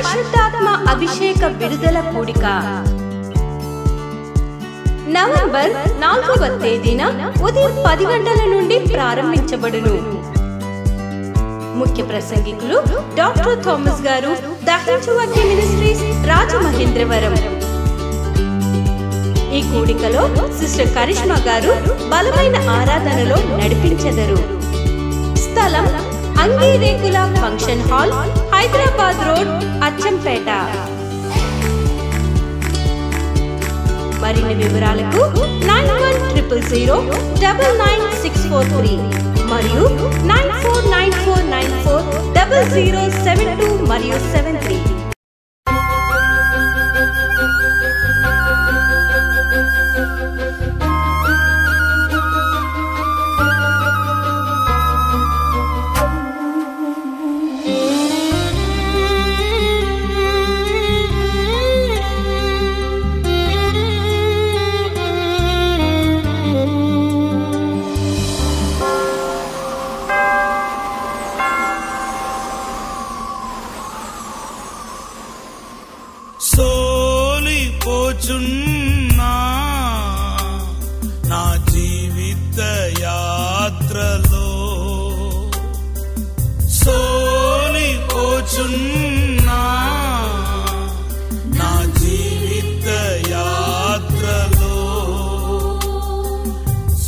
పరిశుద్ధాత్మ అభిషేక విడుదల కూడిక నవంబర్ 4వ తేదీన ఉదయం 10 గంటల నుండి ప్రారంభించబడును. ముఖ్య ప్రసంగికులు డాక్టర్ థామస్ గారు, దహించువగ్గి మినిస్ట్రీస్, రాజమహేంద్రవరం. ఈ కూడికలో సిస్టర్ కరిష్మా గారు బలమైన ఆరాధనలో నడిపించెదరు. స్థలం అంగీరేకుల function hall, Hyderabad road, Achampet. మరిన్ని వివరాలకు 9100099643 మరియు 9494940072 మరియు 73. సోలిపోచున్నా నా జీవిత యాత్రలో, సోలిపోచున్నా నా జీవిత యాత్రలో,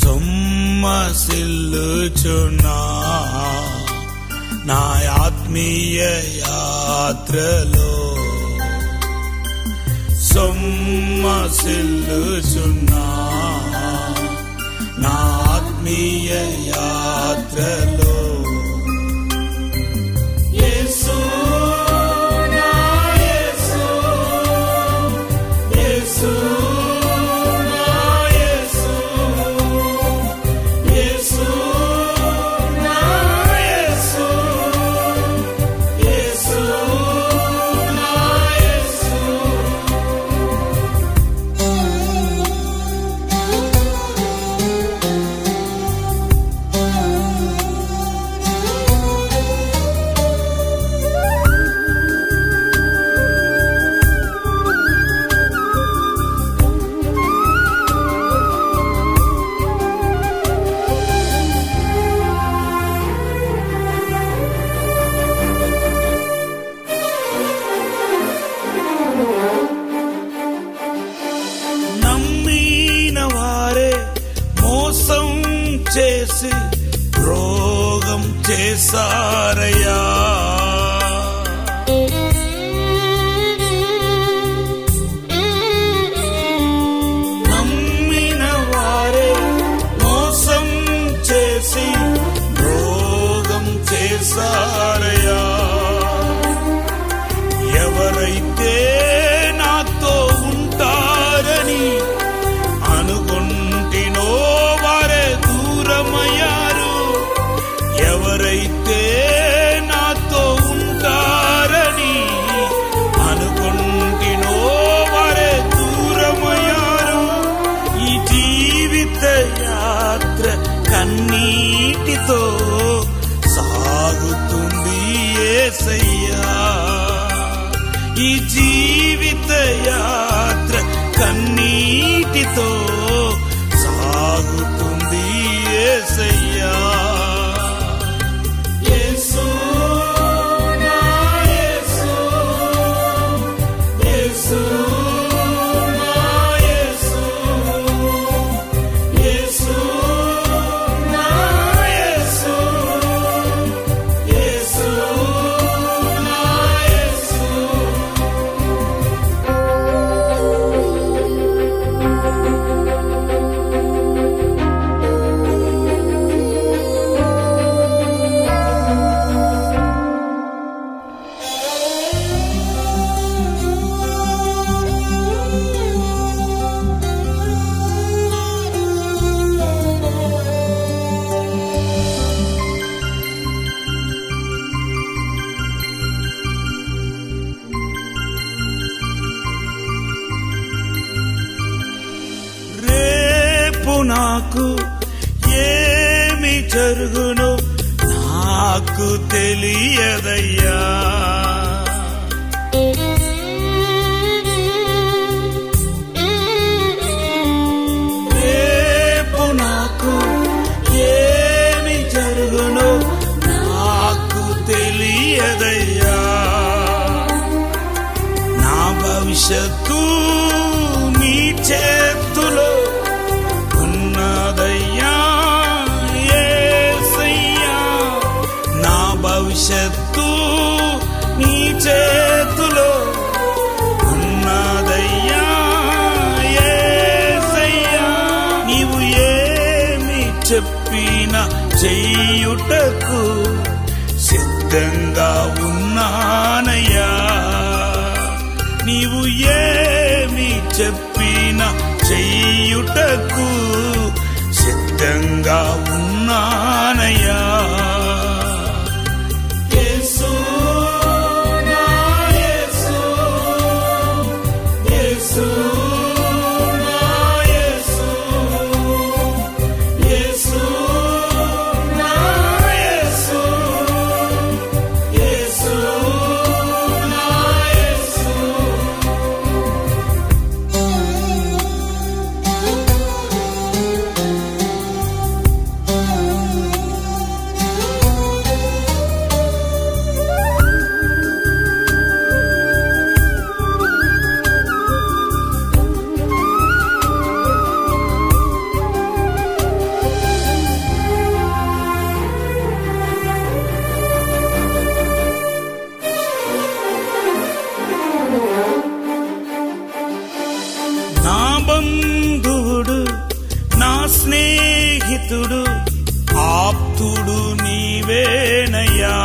సొమ్మసిల్లుచున్నా నా ఆత్మీయ యాత్రలో, సొమ్మసిల్లుచున్నా నా ఆత్మీయ యాత్రలో. యేసు నా యేసు, యేసు నా యేసు, యేసు నా యేసు, యేసు నా యేసు. మోసం చేసి రోగం చేసారయ్యా, నమ్మిన వారే మోసం చేసి రోగం చేసారయ్యా. ఎవరైతే నాతో ఉంటారని అనుకుంటినో వారే దూరమయ్యారు. ఎవరైతే నాతో ఉంటారని అనుకుంటినో వారే దూరమయ్యారు. ఈ జీవిత యాత్ర కన్నీటితో సాగుతుంది యేసయ్యా, ఈ జీవిత యాత్ర కన్నీటితో సాగుతుంది యేసయ్యా. యేసు నా యేసు, యేసు నా యేసు, యేసు నా యేసు, యేసు నా యేసు. నాకు ఏమి జరుగునో నాకు తెలియదయ్యా, భవిష్యత్తు నీ చేతులో ఉన్నదయ్యా యేసయ్యా. నా భవిష్యత్తు నీ చేతులో ఉన్నదయ్యా యేసయ్యా. నీవు ఏమి చెప్పినా చెయ్యుటకు సిద్ధంగా ఉన్నానయ్యా. నీవు ఏమి చెప్పినా చెయ్యుటకు సిద్ధంగా ఉన్నానయ్యా. యేసు నా యేసు, యేసు నా యేసు, యేసు నా యేసు, యేసు నా యేసు. నా బంధువుడు, నా స్నేహితుడు, ఆప్తుడు నీవేనయ్యా.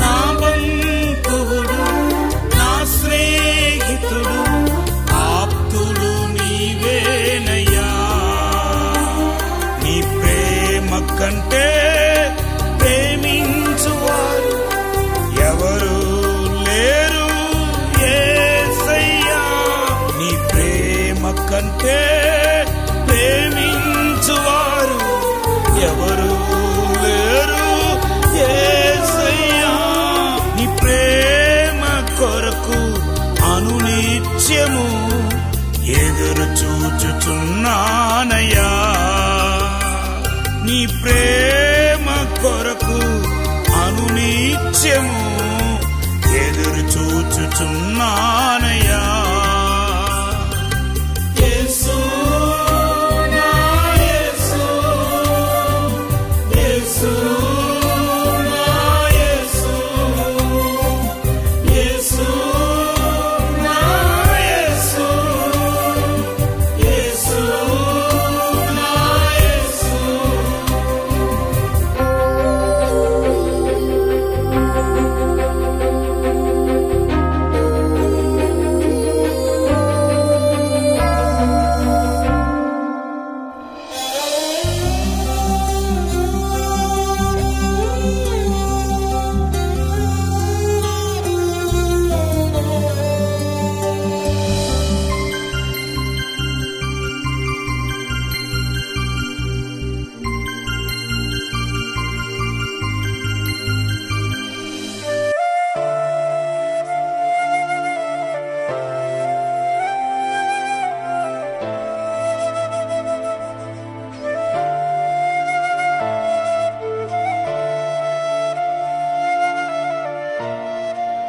నా బంధువుడు, నా స్నేహితుడు, ఆప్తుడు నీవేనయ్యా. నీ ప్రేమ కంటే ప్రేమించువారు ఎవరు లేరు యేసయ్యా. నీ ప్రేమ కంటే ప్రేమించువారు ఎవరు లేరు యేసయ్యా. నీ ప్రేమ కొరకు అనునిత్యము ఎదురు చూచుచున్నానయ్యా. నీ ప్రేమ కొరకు అనునిత్యము ఎదురు చూచుచున్నానయ్యా. యేసు నా యేసు, యేసు నా యేసు, యేసు నా యేసు, యేసు నా యేసు.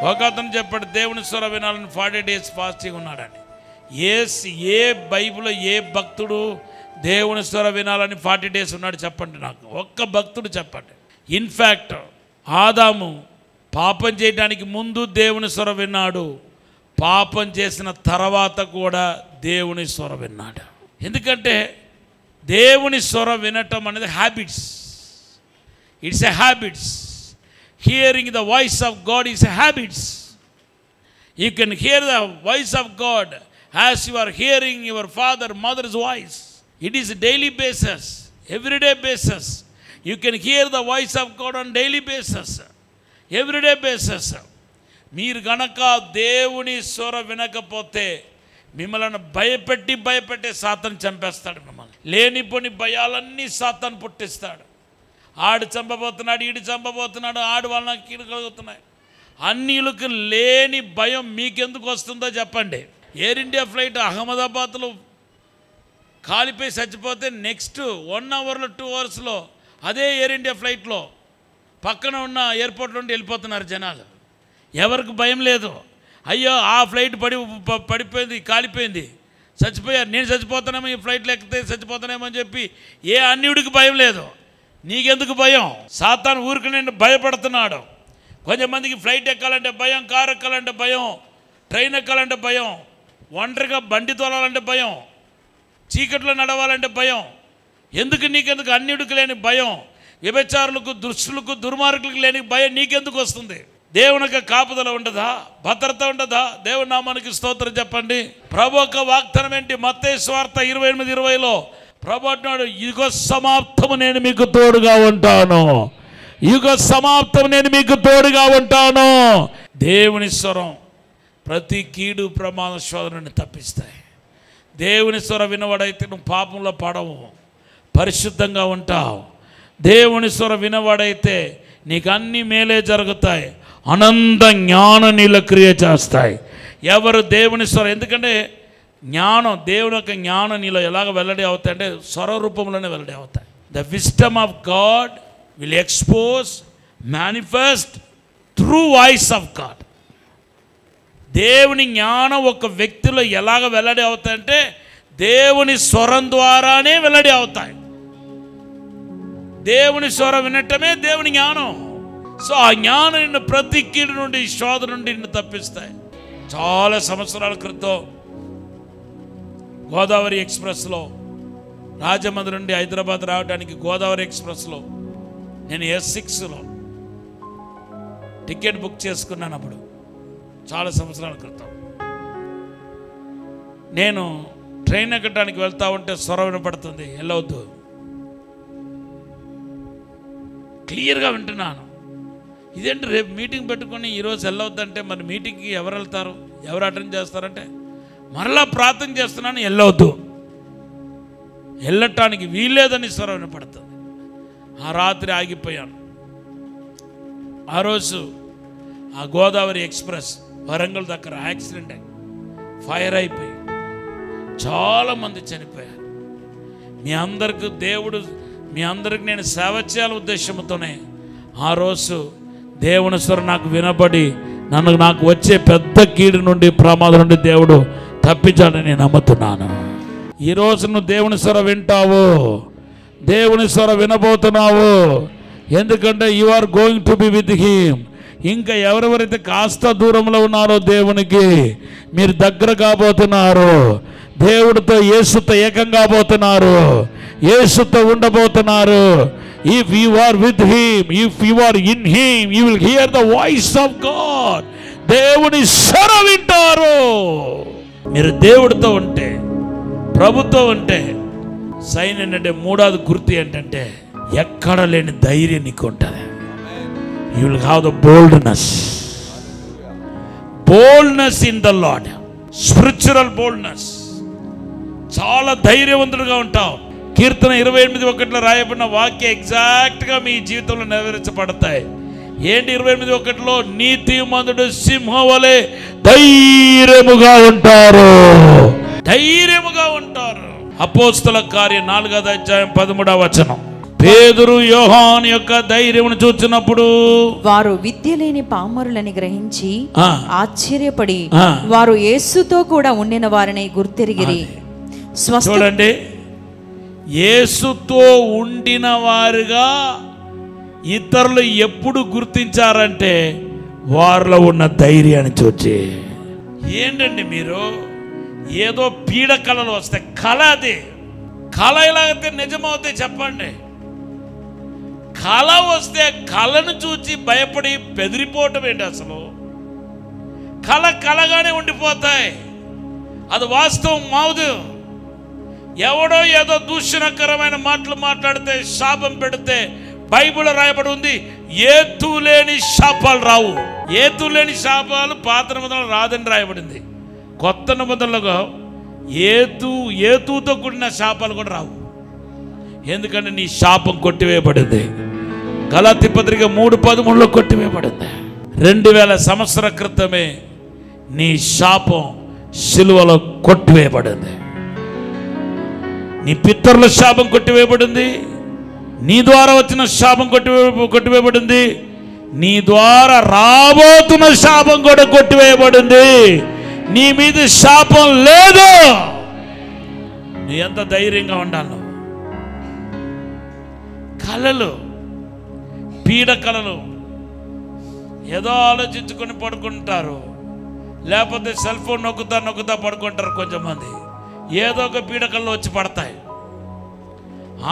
ఒక అతను చెప్పాడు, దేవుని స్వర వినాలని 40 days ఫాస్టింగ్ ఉన్నాడని. ఏ బైబిల్లో ఏ భక్తుడు దేవుని స్వర వినాలని 40 days ఉన్నాడు చెప్పండి నాకు, ఒక్క భక్తుడు చెప్పండి. ఇన్ఫ్యాక్ట్ ఆదాము పాపం చేయడానికి ముందు దేవుని స్వర విన్నాడు, పాపం చేసిన తర్వాత కూడా దేవుని స్వర విన్నాడు. ఎందుకంటే దేవుని స్వర వినటం అనేది habits, it's a habits. Hearing the voice of God is a habit. You can hear the voice of God as you are hearing your father, mother's voice. It is a daily basis, everyday basis. You can hear the voice of God on daily basis, everyday basis. మీరు గనక దేవుని స్వర వినకపోతే మిమ్మల్ని భయపెట్టి సాతాను చంపేస్తాడు. మిమ్మల్ని లేనిపోని భయాలన్నీ సాతాను పుట్టిస్తాడు. ఆడు చంపబోతున్నాడు, ఈడు చంపబోతున్నాడు, ఆడు వలన కీడు కలుగుతున్నాయి. అన్నిలకు లేని భయం మీకెందుకు వస్తుందో చెప్పండి. ఎయిర్ ఇండియా ఫ్లైట్ అహ్మదాబాద్లో కాలిపోయి చచ్చిపోతే నెక్స్ట్ 1 hour 2 hours అదే ఎయిర్ ఇండియా ఫ్లైట్లో పక్కన ఉన్న ఎయిర్పోర్ట్ నుండి వెళ్ళిపోతున్నారు జనాలు. ఎవరికి భయం లేదు. అయ్యో ఆ ఫ్లైట్ పడిపోయింది, కాలిపోయింది, చచ్చిపోయారు, నేను చచ్చిపోతానేమో, ఈ ఫ్లైట్లో ఎక్కితే చచ్చిపోతానేమో అని చెప్పి ఏ అన్యుడికి భయం లేదు. నీకెందుకు భయం? సాతాను ఊరికి నేను భయపడుతున్నాడు. కొంతమందికి ఫ్లైట్ ఎక్కాలంటే భయం, కారు ఎక్కాలంటే భయం, ట్రైన్ ఎక్కాలంటే భయం, ఒంటరిగా బండి తోలాలంటే భయం, చీకట్లో నడవాలంటే భయం. ఎందుకు? నీకెందుకు? అన్యుడికి లేని భయం, వ్యభిచారులకు, దుష్టులకు, దుర్మార్గులకు లేని భయం నీకెందుకు వస్తుంది? దేవునికి కాపుదల ఉండదా? భద్రత ఉండదా? దేవుని నామానికి స్తోత్రం చెప్పండి. ప్రభు యొక్క వాగ్దానం ఏంటి? మత్తయి సువార్త 28:20లో ప్రభు అంటున్నాడు, యుగ సమాప్తము నేను మీకు తోడుగా ఉంటాను. యుగ సమాప్తం నేను మీకు తోడుగా ఉంటాను. దేవుని స్వరం ప్రతి కీడు ప్రమాద శోధనని తప్పిస్తాయి. దేవుని స్వరం వినవాడైతే నువ్వు పాపంలో పడవు, పరిశుద్ధంగా ఉంటావు. దేవుని స్వరం వినవాడైతే నీకు అన్ని మేలే జరుగుతాయి. అనంత జ్ఞాన నీళ్ళ క్రియ చేస్తాయి. ఎవరు దేవుని స్వరం, ఎందుకంటే జ్ఞానం, దేవుని యొక్క జ్ఞానం నీలో ఎలాగ వెల్లడి అవుతాయి అంటే స్వర రూపంలోనే వెల్లడి అవుతాయి. The wisdom of God will expose, manifest through voice of God. దేవుని జ్ఞానం ఒక వ్యక్తిలో ఎలాగ వెల్లడి అవుతాయంటే దేవుని స్వరం ద్వారానే వెల్లడి అవుతాయి. దేవుని స్వరం వినటమే దేవుని జ్ఞానం. సో ఆ జ్ఞానం నిన్ను ప్రతి కీడు నుండి, శోధన నుండి నిన్ను తప్పిస్తాయి. చాలా సంవత్సరాల క్రితం గోదావరి ఎక్స్ప్రెస్లో రాజమండ్రి నుండి హైదరాబాద్ రావడానికి గోదావరి ఎక్స్ప్రెస్లో నేను S6లో టికెట్ బుక్ చేసుకున్నాను. అప్పుడు చాలా సంవత్సరాల క్రితం నేను ట్రైన్ ఎక్కడానికి వెళ్తా ఉంటే స్వరం వినపడుతుంది, వెళ్ళవద్దు. క్లియర్గా వింటున్నాను. ఇదేంటి రేపు మీటింగ్ పెట్టుకొని ఈరోజు వెళ్ళవద్దంటే మరి మీటింగ్కి ఎవరు వెళ్తారు, ఎవరు అటెండ్ చేస్తారంటే మరలా ప్రార్థన చేస్తున్నాను, వెళ్ళవద్దు, వెళ్ళటానికి వీల్లేదని స్వరం వినపడుతుంది. ఆ రాత్రి ఆగిపోయాను. ఆ రోజు ఆ గోదావరి ఎక్స్ప్రెస్ వరంగల్ దగ్గర యాక్సిడెంట్ అయి ఫైర్ అయిపోయి చాలామంది చనిపోయారు. మీ అందరికి నేను సేవ చేయాల ఉద్దేశంతోనే ఆ రోజు దేవుని స్వరం నాకు వినబడి నాకు వచ్చే పెద్ద కీడు నుండి, ప్రమాదం నుండి దేవుడు తప్పించాలని నేను నమ్ముతున్నాను. ఈరోజు నువ్వు దేవుని స్వరం వింటావు, దేవుని స్వరం వినబోతున్నావు. ఎందుకంటే you are going to be with him. ఇంకా ఎవరెవరైతే కాస్త దూరంలో ఉన్నారో దేవునికి, మీరు దగ్గర కాబోతున్నారు. దేవుడితో, యేసుతో ఏకం కాబోతున్నారు, యేసుతో ఉండబోతున్నారు. If you are with him, if you are in him, you will hear the voice of God. దేవుని స్వరం వింటారు. మీరు దేవుడితో ఉంటే, ప్రభుతో ఉంటే సైన్ ఏంటంటే మూడవది గుర్తు ఏంటంటే ఎక్కడ లేని ధైర్యం నీకు ఉంటుంది. You will have the boldness in the Lord, spiritual boldness. చాలా ధైర్యవంతుడుగా ఉంటావు. కీర్తన 28:1 రాయబడిన వాక్యం ఎగ్జాక్ట్గా మీ జీవితంలో నెరవేర్చబడతాయి. ఏంటి 28:1? నీతిమంతుడు సింహం వలె ధైర్యముగా ఉంటారు, ధైర్యముగా ఉంటారు. అపోస్తల కార్యం 4వ అధ్యాయం 13వ వచనం. పేతురు యోహాను యొక్క ధైర్యమును చూచినప్పుడు వారు విద్య లేని పామరులని గ్రహించి ఆశ్చర్యపడి వారు యేసుతో కూడా ఉండిన వారిని గుర్తెరిగిరి. చూడండి, యేసుతో ఉండిన వారుగా ఇతరులు ఎప్పుడు గుర్తించారంటే వారిలో ఉన్న ధైర్యాన్ని చూచి. ఏంటండి మీరు ఏదో పీడ కళలు వస్తాయి, కళ అది. కళ ఎలాగైతే నిజమవుతాయి చెప్పండి? కళ వస్తే కళను చూచి భయపడి బెదిరిపోవటం ఏంటి? అసలు కళ కళగానే ఉండిపోతాయి, అది వాస్తవం మావుదు. ఎవడో ఏదో దూషణకరమైన మాటలు మాట్లాడితే, శాపం పెడితే బైబిల్లో రాయబడి ఉంది, ఏతు లేని శాపాలు రావు. ఏతు లేని శాపాలు పాత నిబంధనలు రాదని రాయబడింది. కొత్త నిబంధనలుగా ఏతుతో కూడిన శాపాలు కూడా రావు. ఎందుకంటే నీ శాపం కొట్టివేయబడింది. గలాతీ పత్రిక 3:13లో కొట్టివేయబడింది. 2000 సంవత్సరాల క్రితమే నీ శాపం సిలువలో కొట్టివేయబడింది. నీ పితరుల శాపం కొట్టివేయబడింది, నీ ద్వారా వచ్చిన శాపం కొట్టివేయబడింది, నీ ద్వారా రాబోతున్న శాపం కూడా కొట్టివేయబడింది. నీ మీద శాపం లేదు. నీ ఎంత ధైర్యంగా ఉండాలి. కళలు, పీడ కళలు ఏదో ఆలోచించుకొని పడుకుంటారు, లేకపోతే సెల్ ఫోన్ నొక్కుతా పడుకుంటారు. కొంచెంమంది ఏదో ఒక పీడకళ్ళు వచ్చి పడతాయి.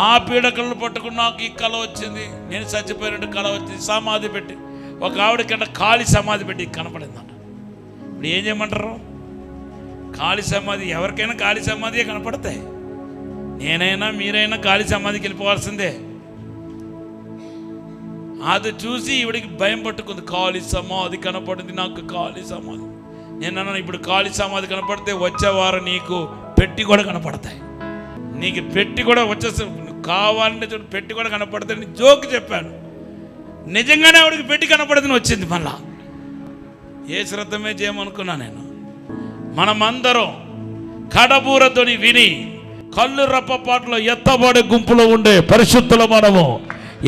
ఆ పీడకళ్ళు పట్టుకుని నాకు ఈ కళ వచ్చింది, నేను చచ్చిపోయినట్టు కళ వచ్చింది. సమాధి పెట్టి ఒక ఆవిడకంట ఖాళీ సమాధి పెట్టి కనపడిందంట. ఇప్పుడు ఏం చేయమంటారు? ఖాళీ సమాధి, ఎవరికైనా ఖాళీ సమాధియే కనపడతాయి. నేనైనా మీరైనా ఖాళీ సమాధికి వెళ్ళిపోవాల్సిందే. అది చూసి ఈవిడికి భయం పట్టుకుంది. ఖాళీ సమాధి కనపడింది, నాకు ఖాళీ సమాధి. నేను అన్నాను, ఇప్పుడు ఖాళీ సమాధి కనపడితే వచ్చేవారు నీకు పెట్టి కూడా కనపడతాయి. నీకు పెట్టి కూడా వచ్చేసి కావాలంటే చూడు, పెట్టి కూడా కనపడితే నేను జోక్ చెప్పాను. నిజంగానే ఆవిడకి పెట్టి కనపడుతుంది, వచ్చింది. మళ్ళా ఏ శ్రద్ధమే చేయమనుకున్నా నేను. మనమందరం కడబూరతోని విని కళ్ళు రప్పపాట్లో ఎత్తబడే గుంపులో ఉండే పరిశుద్ధుల మనము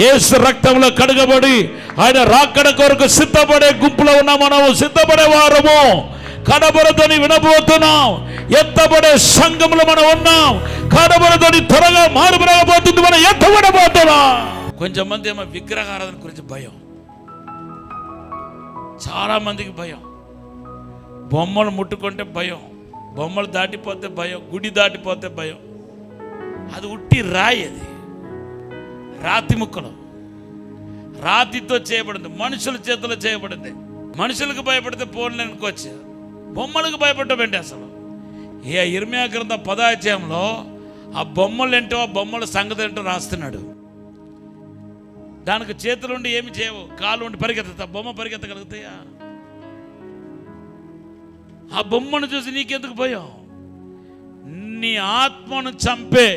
యేసు రక్తంలో కడగబడి ఆయన రాకడ కొరకు సిద్ధపడే గుంపులో ఉన్న మనము, సిద్ధపడే వారము. కడబురతోని వినబోతున్నాం, ఎత్తబడే సంఘంలో మనం ఉన్నాం. కడబురతోని త్వరగా మారుమరగబోతుంది, మనం ఎత్తబడబోతున్నాం. కొంచెం మంది ఏమో విగ్రహారాధన గురించి భయం, చాలా మందికి భయం. బొమ్మలు ముట్టుకుంటే భయం, బొమ్మలు దాటిపోతే భయం, గుడి దాటిపోతే భయం. అది ఉట్టి రాయి, అది రాతి ముక్కలు, రాతితో చేయబడింది, మనుషుల చేతిలో చేయబడింది. మనుషులకు భయపడితే పోన్లు అనుకోవచ్చు, బొమ్మలకు భయపడటం అసలు. ఈ ఇర్మియా గ్రంథం 10వ అధ్యాయంలో ఆ బొమ్మలు ఏంటో, ఆ బొమ్మల సంగతి ఏంటో రాస్తున్నాడు. దానికి చేతులుండి ఏమి చేయవు, కాళ్ళు ఉండి పరిగెత్తుతా, బొమ్మ పరిగెత్తగలుగుతాయా? ఆ బొమ్మను చూసి నీకెందుకు భయం? నీ ఆత్మను చంపే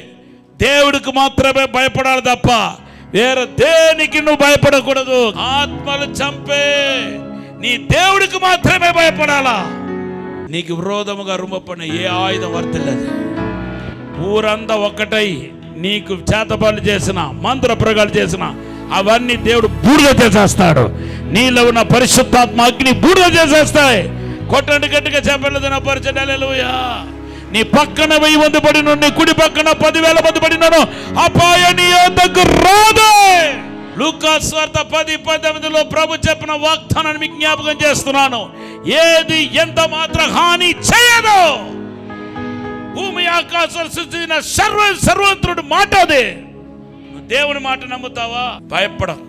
దేవుడికి మాత్రమే భయపడాలి తప్ప వేరే దేనికి నువ్వు భయపడకూడదు. ఆత్మలు చంపే నీ దేవుడికి మాత్రమే భయపడాలా. నీకు విరోధముగా రుమ్మపడిన ఏ ఆయుధం వర్తిల్లదు. ఊరంతా ఒక్కటై నీకు చేతబడులు చేసిన, మంత్ర ప్రయోగాలు చేసిన అవన్నీ దేవుడు బూడిద చేసేస్తాడు. నీలో ఉన్న పరిశుద్ధాత్మ అగ్ని బూడిద చేసేస్తాయి. కొట్టండి గట్టిగా చెప్పలేదు నా పరిచయం. హల్లెలూయా. నీ పక్కన 1000 మంది పడిన, నీ కుడి పక్కన 10,000 మంది పడినాను, అపాయ నీ యొద్దకు రాదు. లూకా సువార్త 10:19లో ప్రభు చెప్పిన వాగ్దానాన్ని మీకు జ్ఞాపకం చేస్తున్నాను. ఏది ఎంత మాత్రం హాని చేయదు. భూమి ఆకాశాలు సృష్టించిన సర్వోన్నతుడు మాట అది. నువ్వు దేవుని మాట నమ్ముతావా? భయపడవు.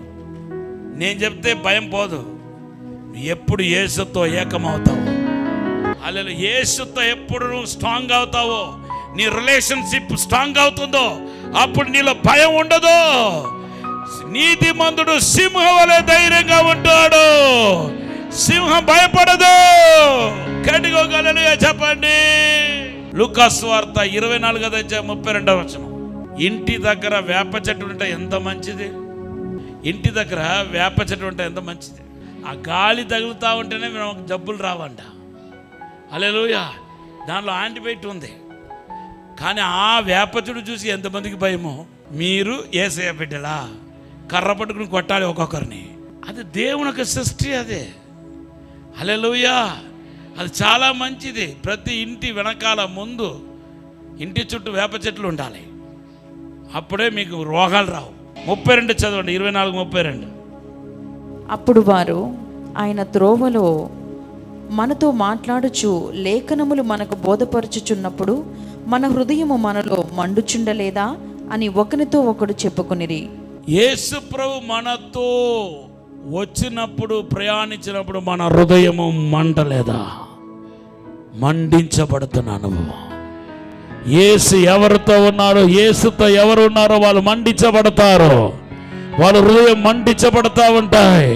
నేను చెప్తే భయం పోదు. ఎప్పుడు యేసుతో ఏకమవుతావు, అలా యేసుతో ఎప్పుడు నువ్వు స్ట్రాంగ్ అవుతావో, నీ రిలేషన్షిప్ స్ట్రాంగ్ అవుతుందో, అప్పుడు నీలో భయం ఉండదు. నీతిమంతుడు సింహం వలె ధైర్యంగా ఉంటాడు. సింహం భయపడదు. కడిగోగలనుగా చెప్పండి. లూకా సువార్త 24వ అధ్యాయం 32వ వచనం. ఇంటి దగ్గర వేప చెట్టు ఉంటే ఎంత మంచిది. ఇంటి దగ్గర వేప చెట్టు ఉంటే ఎంత మంచిది. ఆ గాలి తగులుతూ ఉంటేనే మనకు జబ్బులు రావంట. హల్లెలూయా. దానిలో యాంటీబయాటిక్ ఉంది. కానీ ఆ వేప చెట్టు చూసి ఎంతమందికి భయమో. మీరు యేసయ్య బిడ్డలా, కర్ర పట్టుకుని కొట్టాలి ఒక్కొక్కరిని. అది దేవుని యొక్క సృష్టి. అదే హల్లెలూయా. అది చాలా మంచిది. ప్రతి ఇంటి వెనకాల ముందు ఇంటి చుట్టూ వేప చెట్లు ఉండాలి. అప్పుడే మీకు రోగాలు రావు. 32 చదవండి, 24:32. అప్పుడు వారు ఆయన త్రోవలో మనతో మాట్లాడుచు లేఖనములు మనకు బోధపరచుచున్నప్పుడు మన హృదయము మనలో మండుచుండలేదా అని ఒకరితో ఒకడు చెప్పుకొనిరి. యేసు ప్రభు మనతో వచ్చినప్పుడు, ప్రయాణించినప్పుడు మన హృదయము మంటలేదా? మండించబడుతున్నాను. యేసు ఎవరితో ఉన్నారో, యేసుతో ఎవరు ఉన్నారో వాళ్ళు మండించబడతారు. వాళ్ళ హృదయం మండించబడతా ఉంటాయి.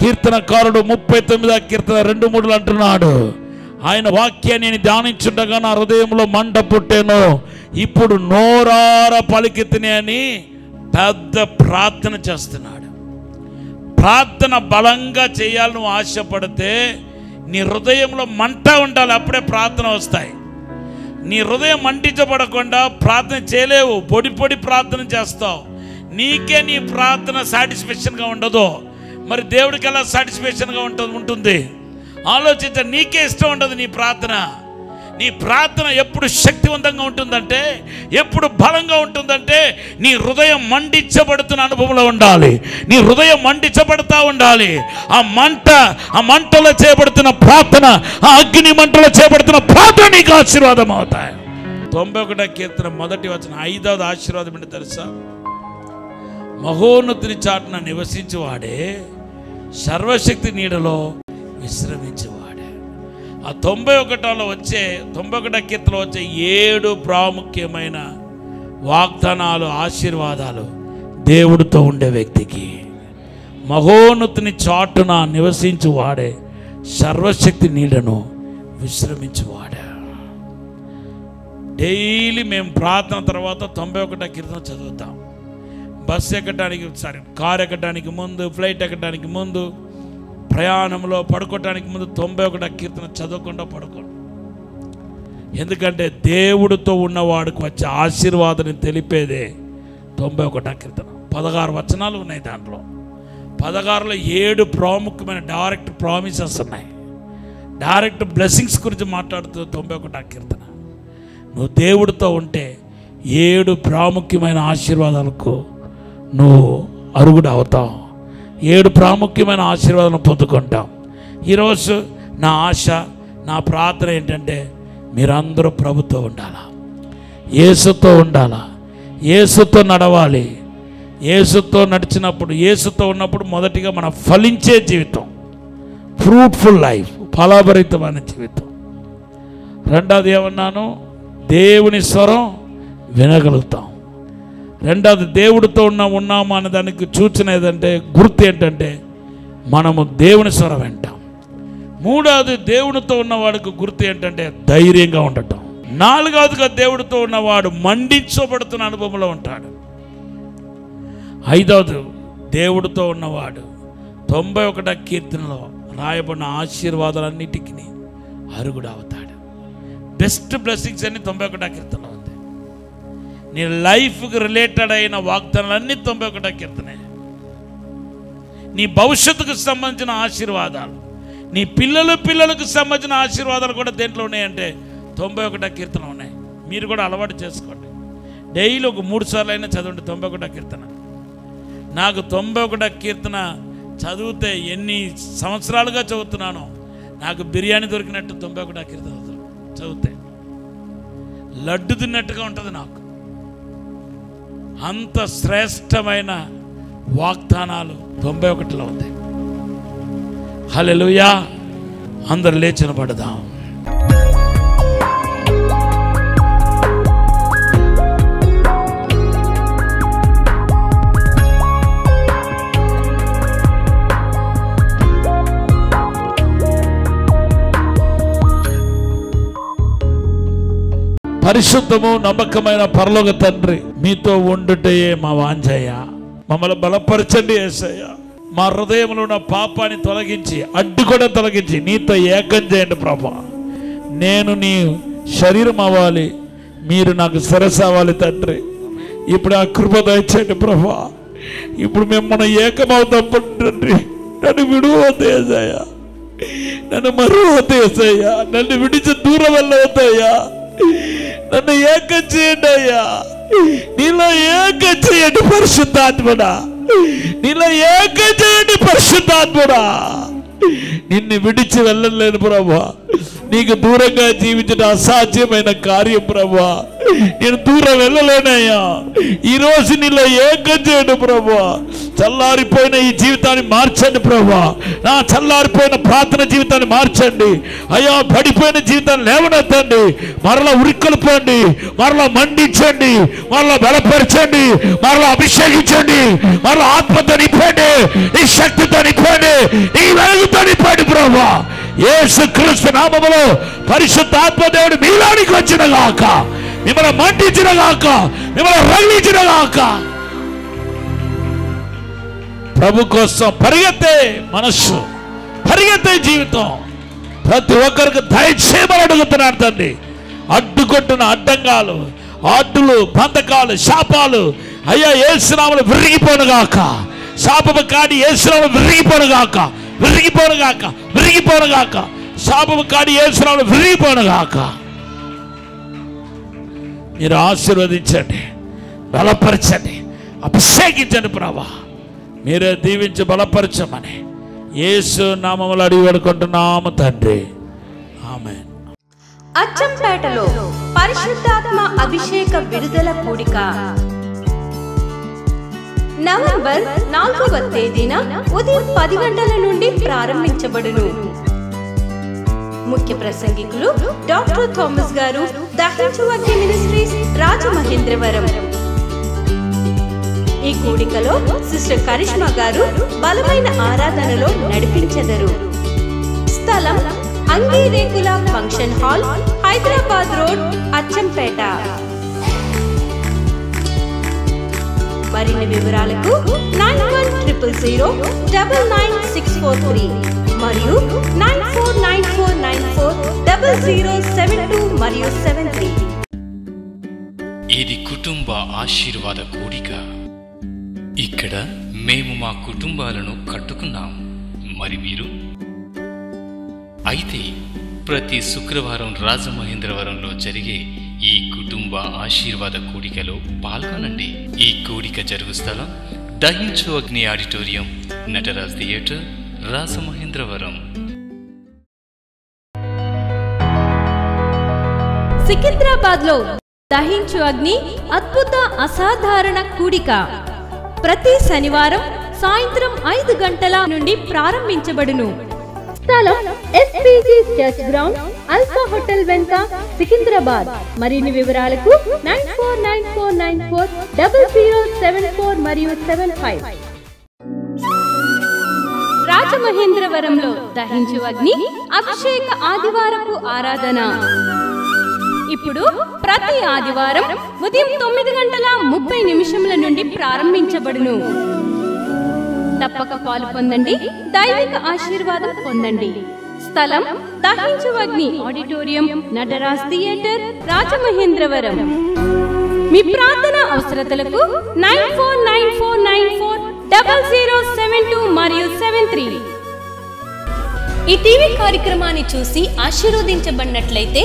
కీర్తనకారుడు 39వ కీర్తన 2:3 అంటున్నాడు, ఆయన వాక్యాన్ని నేను ధ్యానించుండగా నా హృదయంలో మంట పుట్టేను, ఇప్పుడు నోరార పలికితిని అని పెద్ద ప్రార్థన చేస్తున్నాడు. ప్రార్థన బలంగా చేయాలని నువ్వు ఆశపడితే నీ హృదయంలో మంట ఉండాలి. అప్పుడే ప్రార్థన వస్తాయి. నీ హృదయం మంటించబడకుండా ప్రార్థన చేయలేవు. పొడి పొడి ప్రార్థన చేస్తావు. నీకే నీ ప్రార్థన సాటిస్ఫాక్షన్గా ఉండదు, మరి దేవుడికి ఎలా సాటిస్ఫాక్షన్గా ఉంటుంది? ఆలోచించ. నీకే ఇష్టం ఉండదు నీ ప్రార్థన. నీ ప్రార్థన ఎప్పుడు శక్తివంతంగా ఉంటుందంటే, ఎప్పుడు బలంగా ఉంటుందంటే, నీ హృదయం మండించబడుతున్న అనుభవంలో ఉండాలి. నీ హృదయం మండించబడుతూ ఉండాలి. ఆ మంటలో చేయబడుతున్న ప్రార్థన, ఆ అగ్ని మంటలో చేయబడుతున్న ప్రార్థన నీకు ఆశీర్వాదం అవుతాయి. 91వ కీర్తన మొదటి వచనం 5వ ఆశీర్వాదం ఏంటి తెలుసా? మహోన్నతుని చాటున నివసించువాడే సర్వశక్తి నీడలో విశ్రమించేవాడే. ఆ 91వ కీర్తనలో వచ్చే 7 ప్రాముఖ్యమైన వాగ్దానాలు, ఆశీర్వాదాలు దేవుడితో ఉండే వ్యక్తికి. మహోన్నతుని చాటున నివసించువాడే సర్వశక్తి నీడను విశ్రమించువాడే. డైలీ మేము ప్రార్థన తర్వాత 91వ కీర్తన చదువుతాం. బస్సు ఎక్కడానికి, కారు ఎక్కడానికి ముందు, ఫ్లైట్ ఎక్కడానికి ముందు, ప్రయాణంలో పడుకోవటానికి ముందు 91వ కీర్తన చదవకుండా పడుకోండి. ఎందుకంటే దేవుడితో ఉన్నవాడికి వచ్చే ఆశీర్వాదాన్ని తెలిపేదే 91వ కీర్తన. 16 వచనాలు ఉన్నాయి దాంట్లో. 16లో 7 ప్రాముఖ్యమైన డైరెక్ట్ ప్రామిసెస్ ఉన్నాయి. డైరెక్ట్ బ్లెస్సింగ్స్ గురించి మాట్లాడుతూ 91వ కీర్తన. నువ్వు దేవుడితో ఉంటే 7 ప్రాముఖ్యమైన ఆశీర్వాదాలకు నువ్వు అరుగుడు అవుతావు. 7 ప్రాముఖ్యమైన ఆశీర్వాదాలను పొందుకుంటాం. ఈరోజు నా ఆశ, నా ప్రార్థన ఏంటంటే మీరందరూ ప్రభుతో ఉండాలా, యేసుతో ఉండాలా, యేసుతో నడవాలి. యేసుతో నడిచినప్పుడు, యేసుతో ఉన్నప్పుడు మొదటిగా మన ఫలించే జీవితం, ఫ్రూట్ఫుల్ లైఫ్, ఫలభరితమైన జీవితం. రెండవది ఏమన్నాను? దేవుని స్వరం వినగలుగుతాం. రెండవది దేవుడితో ఉన్నాము అనే దానికి సూచన ఏదంటే, గుర్తు ఏంటంటే మనము దేవుని స్వరం వింటాం. మూడవది దేవుడితో ఉన్నవాడికి గుర్తు ఏంటంటే ధైర్యంగా ఉండటం. నాలుగవదిగా దేవుడితో ఉన్నవాడు మండించబడుతున్న అనుభవంలో ఉంటాడు. ఐదవది దేవుడితో ఉన్నవాడు 91వ కీర్తనలో రాయబడిన ఆశీర్వాదాలన్నిటికీ అరుగుడు అవుతాడు. బెస్ట్ బ్లెస్సింగ్స్ అన్ని 91వ కీర్తనలో ఉంది. నీ లైఫ్కి రిలేటెడ్ అయిన వాగ్దానాలన్నీ 91వ కీర్తనే. నీ భవిష్యత్తుకు సంబంధించిన ఆశీర్వాదాలు, నీ పిల్లలకు సంబంధించిన ఆశీర్వాదాలు కూడా దేంట్లో ఉన్నాయంటే 91వ కీర్తన ఉన్నాయి. మీరు కూడా అలవాటు చేసుకోండి. డైలీ ఒక 3 సార్లు అయినా చదవండి 91వ కీర్తన. నాకు 91వ కీర్తన చదివితే ఎన్ని సంవత్సరాలుగా చదువుతున్నానో, నాకు బిర్యానీ దొరికినట్టు 91వ కీర్తన చదివితే లడ్డు తిన్నట్టుగా ఉంటుంది. నాకు అంత శ్రేష్టమైన వాగ్దానాలు 91లో ఉంది. హల్లెలూయా. అందరు లేచి నిలబడదాం. పరిశుద్ధము నమ్మకమైన పరలోక తండ్రి, మీతో ఉండుటయే మా వాంఛయ్య. మమ్మల్ని బలపరచండి యేసయ్య. మా హృదయంలో ఉన్న పాపాన్ని తొలగించి, అడ్డు కూడా తొలగించి నీతో ఏకం చేయండి ప్రభా. నేను నీ శరీరం అవ్వాలి, మీరు నాకు శిరస్సు అవ్వాలి తండ్రి. ఇప్పుడు ఆ కృప దయచేయండి ప్రభా. ఇప్పుడు మిమ్మల్ని ఏకమవుతాం తండ్రి. నన్ను విడువద్దు యేసయ్య, నన్ను మరువద్దు యేసయ్య, నన్ను విడిచి దూరం వెళ్ళవద్దయ్యా. నన్ను ఏకం చేయండి అయ్యా. నీలో ఏకం చేయండి పరిశుద్ధాత్ముడా, నీలో ఏకం చేయండి పరిశుద్ధాత్ముడా. నిన్ను విడిచి వెళ్ళలేను ప్రభా. నీకు దూరంగా జీవించడం అసాధ్యమైన కార్యం ప్రభా. నేను దూరం వెళ్ళలేనయ్యా. ఈరోజు నీలో ఏకం చేయండి ప్రభా. చల్లారిపోయిన ఈ జీవితాన్ని మార్చండి ప్రభా. నా చల్లారిపోయిన ప్రార్థన జీవితాన్ని మార్చండి అయ్యా. పడిపోయిన జీవితాన్ని లేవనెత్తండి. మరలా ఉరికొల్పండి, మరలా మండించండి, మరలా బలపరచండి, మరలా అభిషేకించండి, మరలా ఆత్మతో నింపండి, నీ శక్తితో నింపండి, నీ వెలుగుతో నింపండి ప్రభా. యేసుక్రీస్తు నామములో పరిశుద్ధ ఆత్మదేవుడు మీలోనికి వచ్చిన గాక, మిమ్మల్ని మండించిన గాక, మిమ్మల్ని రగిలించిన గాక. ప్రభు కోసం పరిగెత్తే మనస్సు, పరిగెత్తే జీవితం ప్రతి ఒక్కరికి దయచేయమని అడుగుతున్నాడు తండ్రి. అడ్డుకొట్టిన అడ్డంగాలు, ఆటులు, బంధకాలు, శాపాలు అయ్యా యేసు నామములో విరిగిపోనుగాక. శాపము కాడి యేసు నామములో విరిగిపోనుగాక, విరిగిపోనుగాక, విరిగిపోనుగాక. శాపము కాడి యేసు నామములో విరిగిపోనుగాక. మీరు ఆశీర్వదించండి, బలపరచండి, అభిషేకించండి ప్రభా. మీరే దీవించి బలపరచమని యేసు నామములో అడిగి వేడుకుంటున్నాము తండ్రి. ఆమేన్. అచ్చంపేటలో పరిశుద్ధాత్మ అభిషేక విడుదల కూడిక నవంబర్ 4వ తేదీన ఉదయం 10 గంటల నుండి ప్రారంభించబడును. ముఖ్య ప్రసంగికులు డాక్టర్ థామస్ గారు, దహించువగ్ని మినిస్ట్రీస్, రాజమహేంద్రవరం. ఈ కూడికలో సిస్టర్ కరిష్మా గారు బలమైన ఆరాధనలో నడిపించెదరు. స్థలం అంగీరేకుల function hall, Hyderabad road, Achampet. మరిన్ని వివరాలకు 9100099643 మరియు 9494940072 మరియు 73. ఇది కుటుంబ ఆశీర్వాద కూడిక. ఇక్కడ మేము మా కుటుంబాలను కట్టుకున్నాం. మరి మీరు? అయితే ప్రతి శుక్రవారం రాజమహేంద్రవరంలో జరిగే ఈ కుటుంబ ఆశీర్వాద కూడికలో పాల్గొనండి. ఈ కూడిక జరుగు స్థలం దహించు అగ్ని ఆడిటోరియం, నటరాజ్ థియేటర్, రాజమహేంద్రవరం. సికింద్రాబాద్ లో దహించు అగ్ని అద్భుత అసాధారణ కూడిక ప్రతి శనివారం సాయంత్రం 5 గంటల నుండి ప్రారంభించబడును. స్థలం SPG church ground, alpha hotel వెనుక, సికింద్రాబాద్. మరిన్ని వివరాలకు 9494940074 మరియు 75. రాజమహేంద్రవరంలో దహించు అగ్ని అభిషేక ఆదివారపు ఆరాధన ఇప్పుడు ప్రతి ఆదివారం ఉదయం 9:30 నుండి ప్రారంభించబడును. తప్పక పాలు పొందండి, దైవిక ఆశీర్వాదం పొందండి. స్థలం దహించు అగ్ని ఆడిటోరియం, నటరాజ్ థియేటర్, రాజమహేంద్రవరం. మీ ప్రార్థన అవసరతలకు 9494940072 మరియు 73. ఈ టీవీ కార్యక్రమాన్ని చూసి ఆశీర్వదించబడినట్లయితే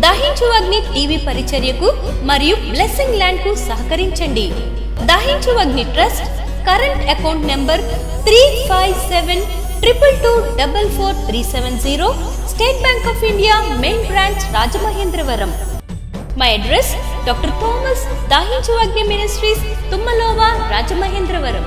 దహించు అగ్ని టీవీ పరిచర్యకు మరియు బ్లెస్సింగ్ ల్యాండ్ కు సహకరించండి. దహించు అగ్ని trust current account number 357222444370, State Bank of India main branch, Rajamahendravaram. My address doctor Thomas, దహించు అగ్ని మినిస్ట్రీస్, తుమ్మలోవా, రాజమహేంద్రవరం.